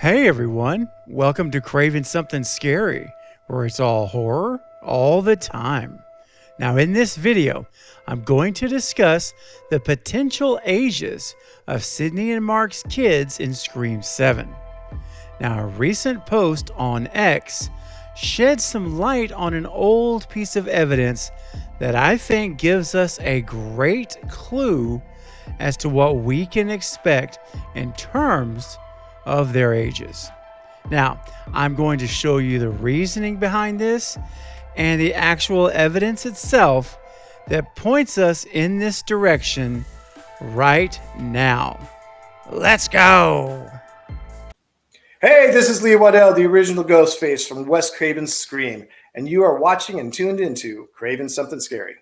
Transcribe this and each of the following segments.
Hey everyone, welcome to Craving Something Scary, where it's all horror all the time. Now in this video, I'm going to discuss the potential ages of Sidney and Mark's kids in Scream 7. Now a recent post on X sheds some light on an old piece of evidence that I think gives us a great clue as to what we can expect in terms of their ages. Now, I'm going to show you the reasoning behind this and the actual evidence itself that points us in this direction right now. Let's go! Hey, this is Lee Waddell, the original Ghostface from Wes Craven's Scream, and you are watching and tuned into Craving Something Scary.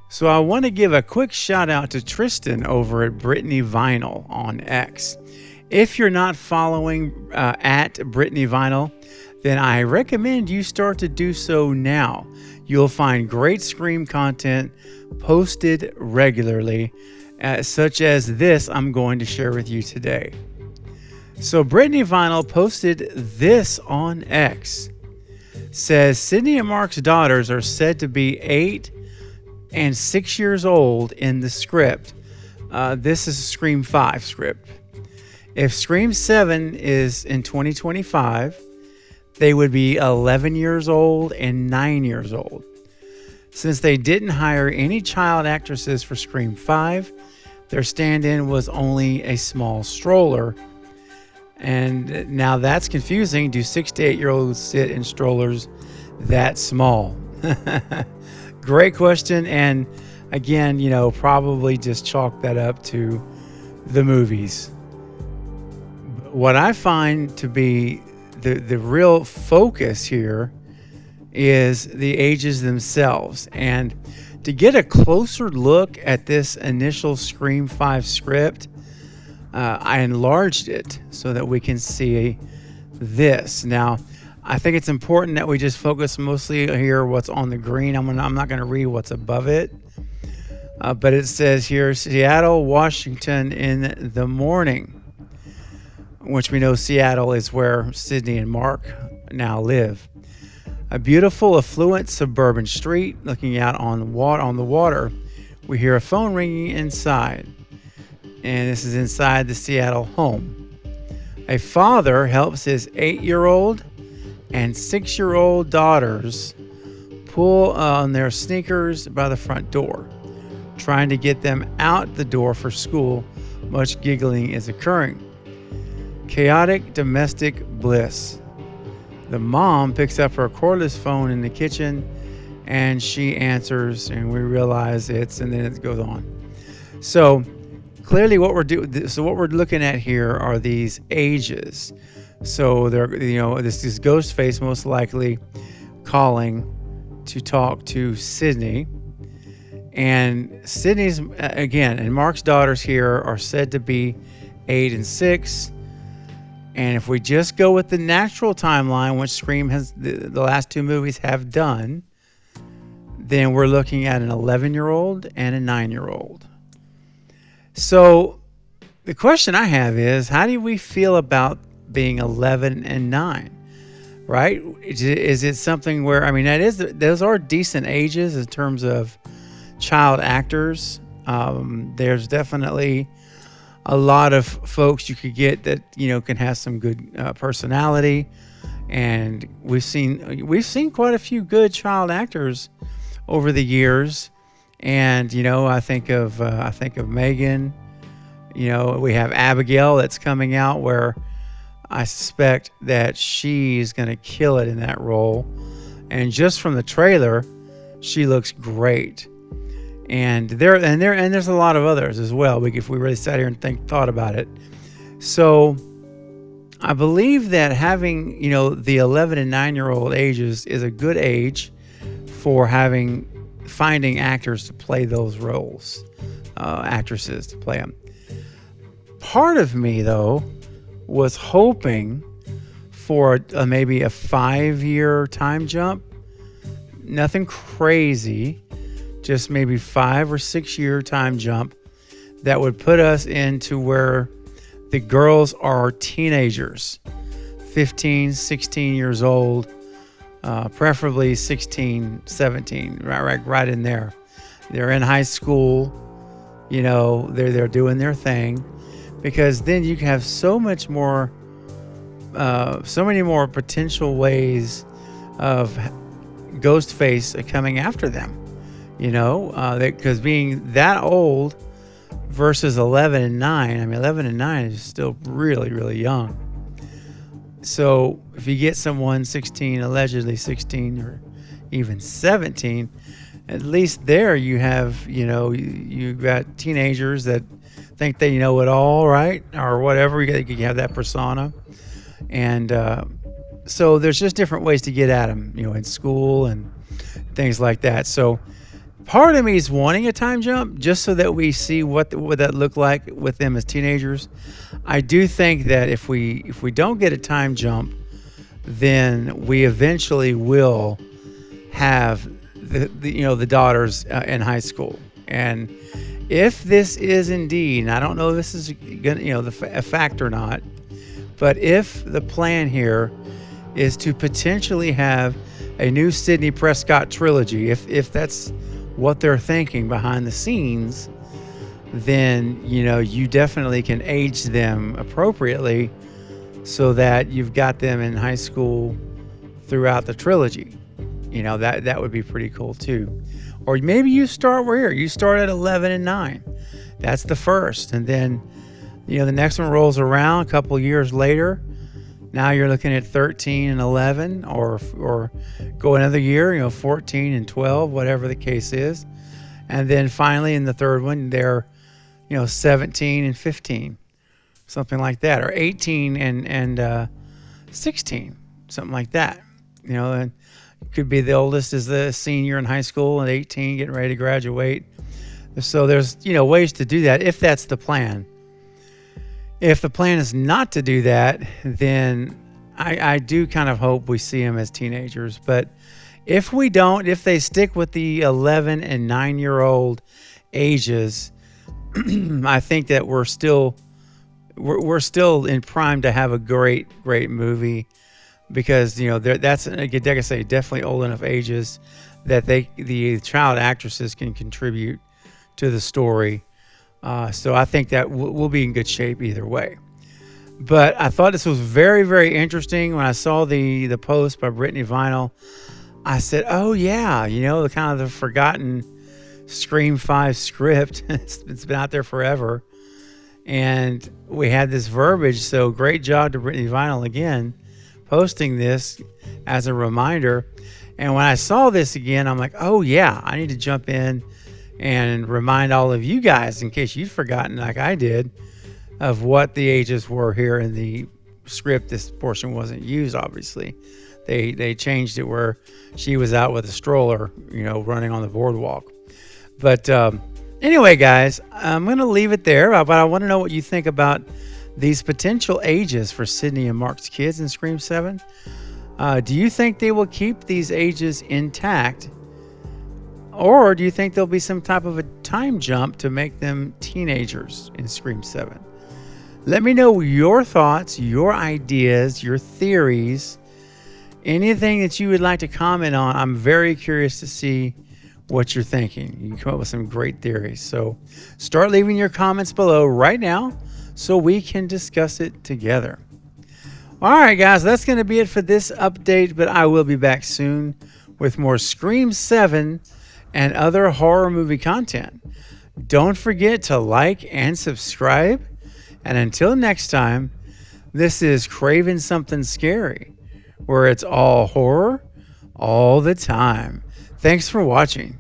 So I want to give a quick shout out to Tristan over at Brittany Vinyl on X. If you're not following at Brittany Vinyl, then I recommend you start to do so now. You'll find great Scream content posted regularly, such as this I'm going to share with you today. So Brittany Vinyl posted this on X. Says Sidney and Mark's daughters are said to be 8 and 6 years old in the script. This is a Scream 5 script. If Scream 7 is in 2025, they would be 11 years old and 9 years old. Since they didn't hire any child actresses for Scream 5, their stand-in was only a small stroller. And now that's confusing. Do 6 to 8 year olds sit in strollers that small? Great question, and again, probably just chalk that up to the movies. What I find to be the real focus here is the ages themselves. And to get a closer look at this initial Scream 5 script, I enlarged it so that we can see this. Now, I think it's important that we just focus mostly here what's on the green. I'm not going to read what's above it. But it says here, Seattle, Washington in the morning, which we know Seattle is where Sidney and Mark now live. A beautiful, affluent suburban street looking out on the water. We hear a phone ringing inside. And this is inside the Seattle home. A father helps his 8-year-old and 6-year-old daughters pull on their sneakers by the front door, trying to get them out the door for school. Much giggling is occurring. Chaotic domestic bliss. The mom picks up her cordless phone in the kitchen and she answers, and we realize and then it goes on. So clearly what we're looking at here are these ages. So this is Ghostface most likely calling to talk to Sidney. And Sidney's, again, and Mark's daughters here are said to be 8 and 6. And if we just go with the natural timeline, which Scream has, the last two movies have done, then we're looking at an 11-year-old and a 9-year-old. So the question I have is, how do we feel about being 11 and 9, right? Is it something where, those are decent ages in terms of child actors. There's definitely a lot of folks you could get that, can have some good personality. And we've seen quite a few good child actors over the years. And, I think of Megan, we have Abigail that's coming out where I suspect that she's going to kill it in that role. And just from the trailer, she looks great. And there's a lot of others as well. If we really sat here and thought about it. So I believe that having, the 11 and 9 year old ages is a good age for finding actors to play those roles, actresses to play them. Part of me, though, was hoping for maybe a 5-year time jump. Nothing crazy, just maybe 5 or 6 year time jump that would put us into where the girls are teenagers, 15, 16 years old, preferably 16, 17, right in there. They're in high school, they're doing their thing, because then you can have so many more potential ways of Ghostface coming after them, because being that old versus 11 and 9, 11 and 9 is still really, really young. So if you get someone 16, allegedly 16 or even 17, at least there you have, you got teenagers that think they know it all, right? Or whatever, you have that persona. And so there's just different ways to get at them, in school and things like that. So part of me is wanting a time jump just so that we see what that looked like with them as teenagers. I do think that if we don't get a time jump, then we eventually will have the daughters in high school. And if this is indeed, and I don't know if this is gonna, a fact or not, but if the plan here is to potentially have a new Sidney Prescott trilogy, if that's what they're thinking behind the scenes, then you definitely can age them appropriately so that you've got them in high school throughout the trilogy. That would be pretty cool too. Or maybe you start at 11 and 9. That's the first, and then the next one rolls around a couple years later. Now you're looking at 13 and 11, or go another year, 14 and 12, whatever the case is. And then finally in the third one, they're, 17 and 15, something like that, or 18 and 16, something like that. And it could be the oldest is the senior in high school and 18 getting ready to graduate. So there's, ways to do that if that's the plan. If the plan is not to do that, then I do kind of hope we see them as teenagers. But if we don't, if they stick with the 11 and 9-year-old ages, I think that we're still in prime to have a great movie, because that's, like I say, definitely old enough ages that the child actresses can contribute to the story. So I think that we'll be in good shape either way. But I thought this was very, very interesting. When I saw the post by Brittany Vinyl, I said, oh yeah, the kind of the forgotten Scream 5 script. It's been out there forever. And we had this verbiage, so great job to Brittany Vinyl again, posting this as a reminder. And when I saw this again, I'm like, oh yeah, I need to jump in and remind all of you guys, in case you've forgotten like I did, of what the ages were here in the script. This portion wasn't used, obviously. They changed it where she was out with a stroller, running on the boardwalk. But anyway, guys, I'm going to leave it there. But I want to know what you think about these potential ages for Sidney and Mark's kids in Scream 7. Do you think they will keep these ages intact? Or do you think there'll be some type of a time jump to make them teenagers in Scream 7? Let me know your thoughts, your ideas, your theories, anything that you would like to comment on. I'm very curious to see what you're thinking. You can come up with some great theories. So start leaving your comments below right now so we can discuss it together. All right, guys, that's going to be it for this update, but I will be back soon with more Scream 7 and other horror movie content. Don't forget to like and subscribe. And until next time, this is Craven Something Scary, where it's all horror all the time. Thanks for watching.